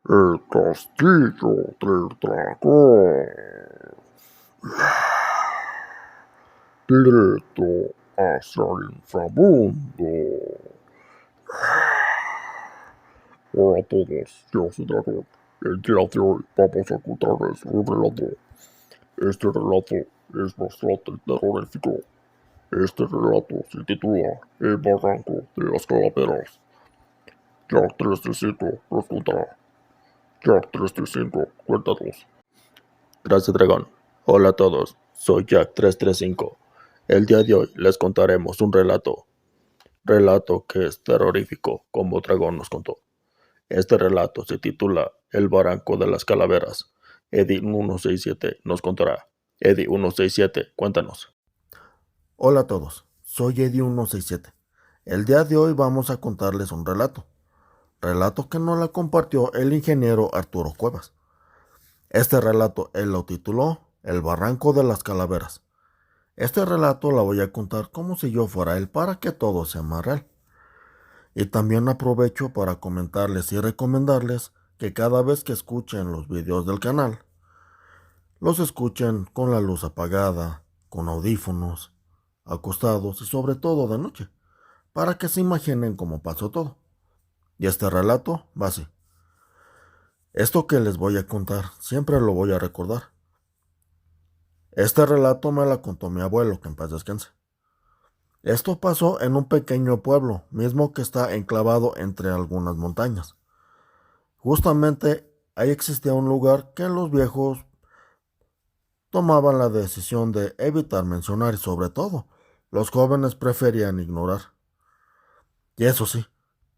El castillo del dragón. Directo hacia el inframundo. Hola a todos, yo soy Dragón. El día de hoy vamos a contarles un relato. Este relato es bastante terrorífico. Este relato se titula El barranco de las calaveras. Jack 335 nos contará. Jack 335, cuéntanos. Gracias, Dragón. Hola a todos, soy Jack 335. El día de hoy les contaremos un relato que es terrorífico, como Dragón nos contó. Este relato se titula El barranco de las calaveras. Eddie 167 nos contará. Eddie 167, cuéntanos. Hola a todos, soy Eddie 167. El día de hoy vamos a contarles un relato que nos la compartió el ingeniero Arturo Cuevas. Este relato él lo tituló El barranco de las calaveras. Este relato la voy a contar como si yo fuera él para que todo sea más real. Y también aprovecho para comentarles y recomendarles que cada vez que escuchen los videos del canal, los escuchen con la luz apagada, con audífonos, acostados y sobre todo de noche, para que se imaginen cómo pasó todo. Y este relato va así. Esto que les voy a contar siempre lo voy a recordar. Este relato me lo contó mi abuelo, que en paz descanse. Esto pasó en un pequeño pueblo, mismo que está enclavado entre algunas montañas. Justamente ahí existía un lugar que los viejos tomaban la decisión de evitar mencionar y sobre todo, los jóvenes preferían ignorar. Y eso sí,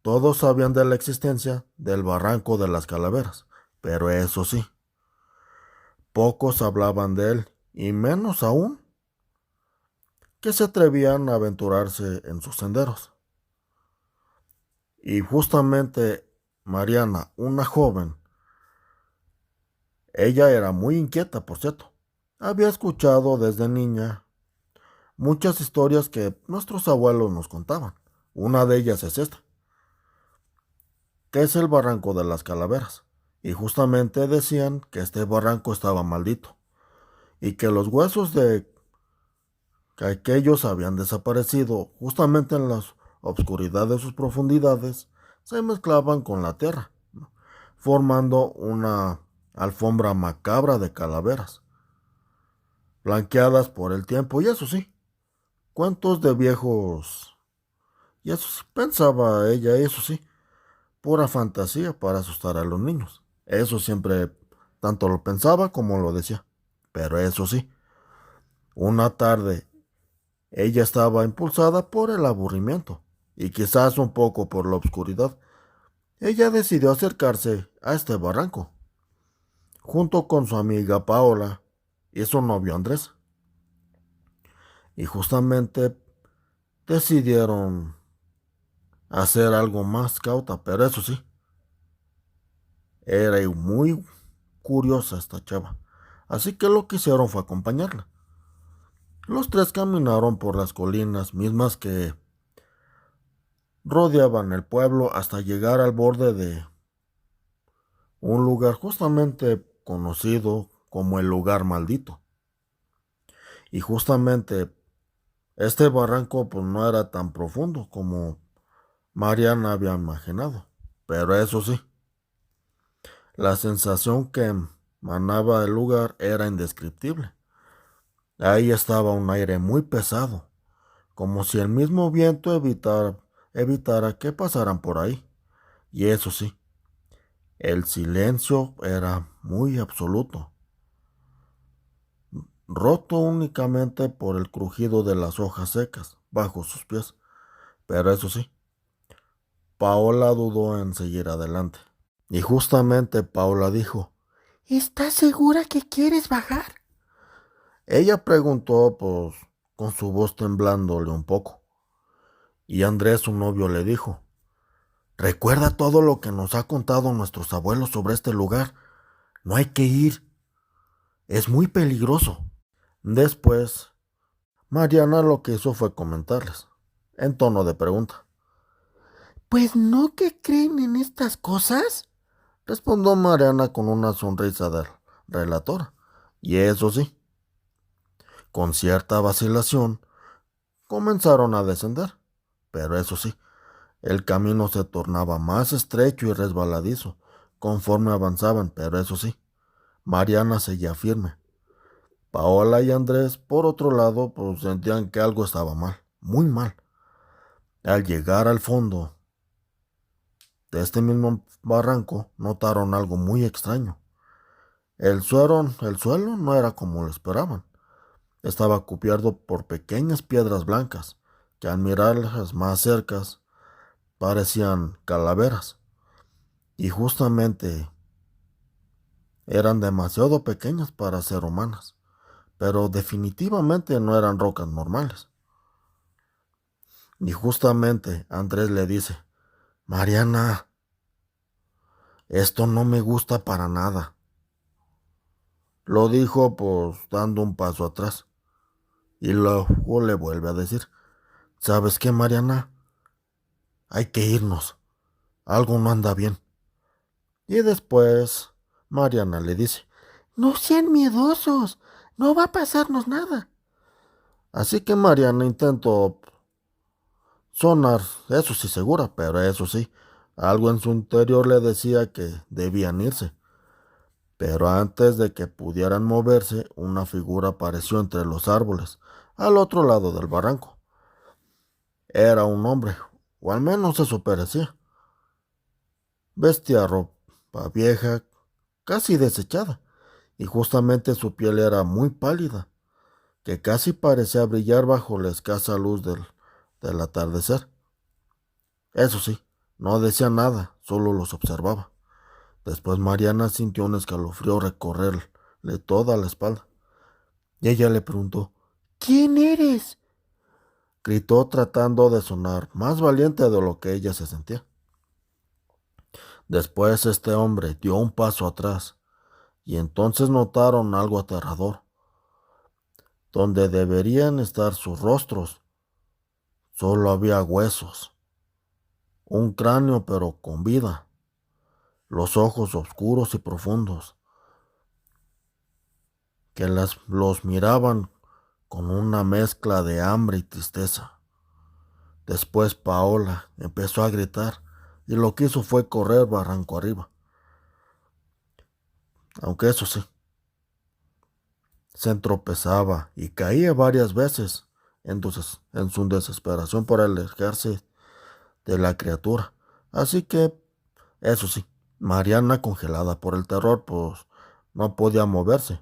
todos sabían de la existencia del barranco de las calaveras, pero eso sí, pocos hablaban de él, y menos aún que se atrevían a aventurarse en sus senderos. Y justamente Mariana, una joven, ella era muy inquieta, por cierto. Había escuchado desde niña muchas historias que nuestros abuelos nos contaban. Una de ellas es esta, que es el barranco de las calaveras. Y justamente decían que este barranco estaba maldito y que los huesos de aquellos habían desaparecido justamente en la obscuridad de sus profundidades, se mezclaban con la tierra, ¿no?, formando una alfombra macabra de calaveras, blanqueadas por el tiempo. Y eso sí, cuentos de viejos. Y eso sí, pensaba ella, eso sí, pura fantasía para asustar a los niños. Eso siempre tanto lo pensaba como lo decía. Pero eso sí, una tarde ella estaba impulsada por el aburrimiento y quizás un poco por la oscuridad. Ella decidió acercarse a este barranco, junto con su amiga Paola y su novio Andrés. Y justamente decidieron hacer algo más cauta, pero eso sí, era muy curiosa esta chava. Así que lo que hicieron fue acompañarla. Los tres caminaron por las colinas mismas que rodeaban el pueblo hasta llegar al borde de un lugar justamente conocido como el lugar maldito. Y justamente este barranco pues no era tan profundo como Mariana había imaginado. Pero eso sí, la sensación que emanaba el lugar era indescriptible. Ahí estaba un aire muy pesado, como si el mismo viento evitara que pasaran por ahí. Y eso sí, el silencio era muy absoluto, roto únicamente por el crujido de las hojas secas bajo sus pies. Pero eso sí, Paola dudó en seguir adelante. Y justamente Paola dijo, ¿Estás segura que quieres bajar? ella preguntó pues con su voz temblándole un poco. Y Andrés, su novio, le dijo, recuerda todo lo que nos ha contado nuestros abuelos sobre este lugar. No hay que ir. Es muy peligroso. Después, Mariana lo que hizo fue comentarles, en tono de pregunta. Pues no que creen en estas cosas. respondió Mariana con una sonrisa del relator. Y eso sí, con cierta vacilación, comenzaron a descender. Pero eso sí, el camino se tornaba más estrecho y resbaladizo conforme avanzaban, pero eso sí, Mariana seguía firme. Paola y Andrés, por otro lado, pues sentían que algo estaba mal, muy mal. Al llegar al fondo de este mismo barranco, notaron algo muy extraño. El suelo no era como lo esperaban. Estaba cubierto por pequeñas piedras blancas, que al mirarlas más cerca parecían calaveras. Y justamente eran demasiado pequeñas para ser humanas, pero definitivamente no eran rocas normales. Y justamente Andrés le dice: Mariana, esto no me gusta para nada. Lo dijo pues dando un paso atrás. Y luego le vuelve a decir: ¿sabes qué, Mariana? Hay que irnos. Algo no anda bien. Y después Mariana le dice: No sean miedosos. No va a pasarnos nada. así que Mariana intentó sonar, eso sí, segura, pero eso sí, algo en su interior le decía que debían irse. Pero antes de que pudieran moverse, una figura apareció entre los árboles, al otro lado del barranco. Era un hombre, o al menos eso parecía. Vestía ropa vieja, casi desechada, y justamente su piel era muy pálida, que casi parecía brillar bajo la escasa luz del atardecer. Eso sí, no decía nada, solo los observaba. Después Mariana sintió un escalofrío recorrerle toda la espalda, y ella le preguntó: ¿Quién eres? gritó tratando de sonar más valiente de lo que ella se sentía. Después este hombre dio un paso atrás, y entonces notaron algo aterrador. Donde deberían estar sus rostros, solo había huesos, un cráneo pero con vida, los ojos oscuros y profundos, que los miraban con una mezcla de hambre y tristeza. Después Paola empezó a gritar y lo que hizo fue correr barranco arriba. Aunque eso sí, se tropezaba y caía varias veces, entonces en su desesperación por alejarse de la criatura. Así que, eso sí, Mariana, congelada por el terror, pues no podía moverse.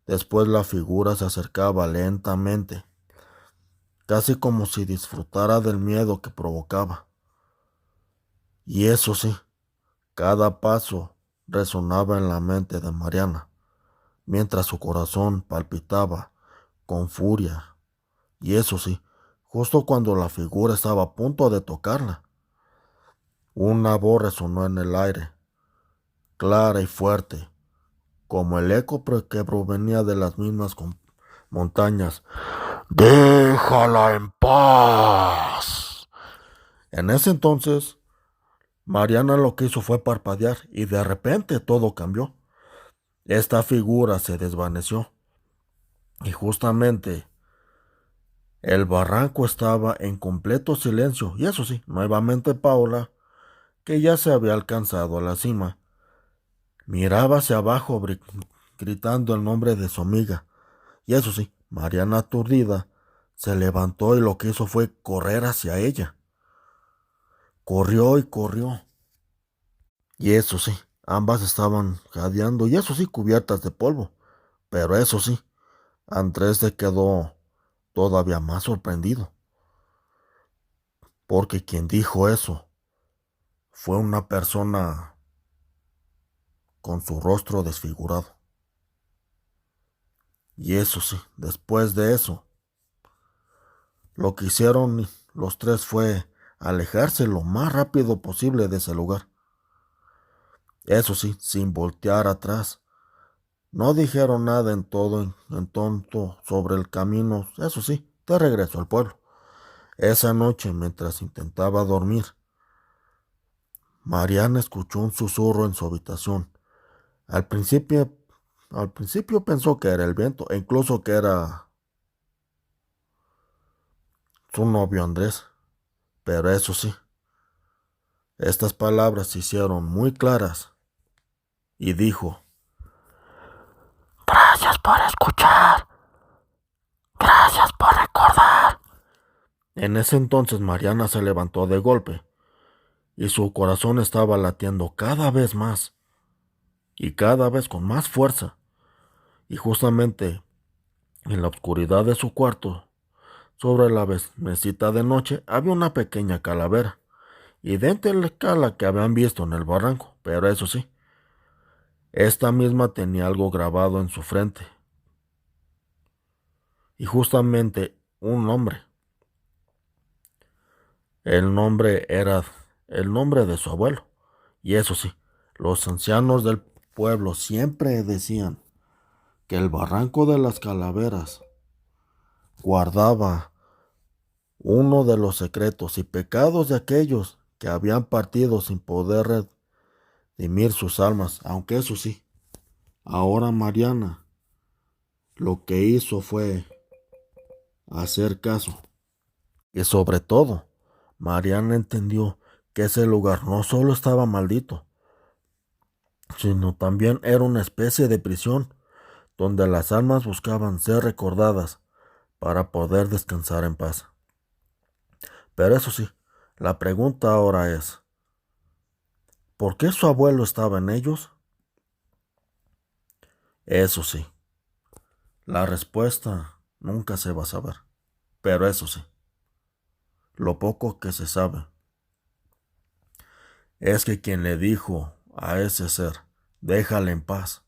Después la figura se acercaba lentamente, casi como si disfrutara del miedo que provocaba. Y eso sí, cada paso resonaba en la mente de Mariana, mientras su corazón palpitaba con furia. Y eso sí, justo cuando la figura estaba a punto de tocarla, una voz resonó en el aire, clara y fuerte, como el eco que provenía de las mismas montañas. ¡Déjala en paz! En ese entonces, Mariana lo que hizo fue parpadear y de repente todo cambió. Esta figura se desvaneció y justamente el barranco estaba en completo silencio. Y eso sí, nuevamente Paola, que ya se había alcanzado a la cima, miraba hacia abajo gritando el nombre de su amiga. Y eso sí, Mariana, aturdida, se levantó y lo que hizo fue correr hacia ella. Corrió y corrió. Y eso sí, ambas estaban jadeando y eso sí, cubiertas de polvo. Pero eso sí, Andrés se quedó todavía más sorprendido. Porque quien dijo eso fue una persona con su rostro desfigurado. Y eso sí, después de eso, lo que hicieron los tres fue alejarse lo más rápido posible de ese lugar. Eso sí, sin voltear atrás. No dijeron nada en tonto sobre el camino, eso sí, de regreso al pueblo. Esa noche, mientras intentaba dormir, Mariana escuchó un susurro en su habitación. Al principio pensó que era el viento e incluso que era su novio Andrés. Pero eso sí, estas palabras se hicieron muy claras y dijo: Gracias por escuchar. Gracias por recordar. En ese entonces Mariana se levantó de golpe y su corazón estaba latiendo cada vez más y cada vez con más fuerza. Y justamente en la oscuridad de su cuarto, sobre la mesita de noche, había una pequeña calavera, idéntica a la que habían visto en el barranco, pero eso sí, esta misma tenía algo grabado en su frente, y justamente un nombre. El nombre era el nombre de su abuelo, y eso sí, los ancianos del pueblo siempre decían que el barranco de las calaveras guardaba uno de los secretos y pecados de aquellos que habían partido sin poder redimir sus almas, aunque eso sí, ahora Mariana lo que hizo fue hacer caso. Y sobre todo, Mariana entendió que ese lugar no solo estaba maldito, sino también era una especie de prisión donde las almas buscaban ser recordadas para poder descansar en paz. Pero eso sí, la pregunta ahora es: ¿por qué su abuelo estaba en ellos? Eso sí, la respuesta nunca se va a saber. Pero eso sí, lo poco que se sabe es que quien le dijo a ese ser, déjale en paz,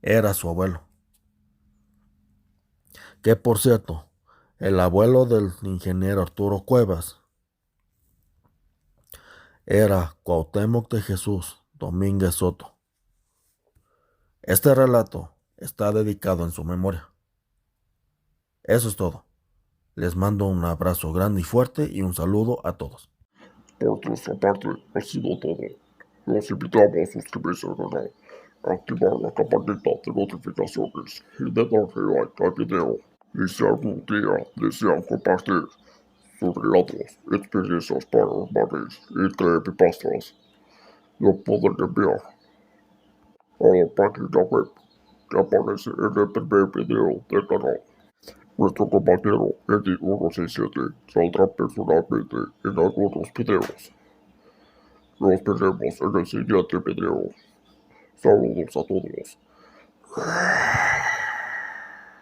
era su abuelo. Que por cierto, el abuelo del ingeniero Arturo Cuevas era Cuauhtémoc de Jesús Domínguez Soto. Este relato está dedicado en su memoria. Eso es todo. Les mando un abrazo grande y fuerte y un saludo a todos. Por nuestra parte, ha sido todo. Los invitamos a suscribirse al canal, activar la campanita de notificaciones y darle like al video. Y si algún día desean compartir sus relatos, experiencias paranormales y creepypastas, lo pueden enviar a la página web que aparece en el primer video del canal. Nuestro compañero Eddie167 saldrá personalmente en algunos videos. Nos veremos en el siguiente video. Saludos a todos.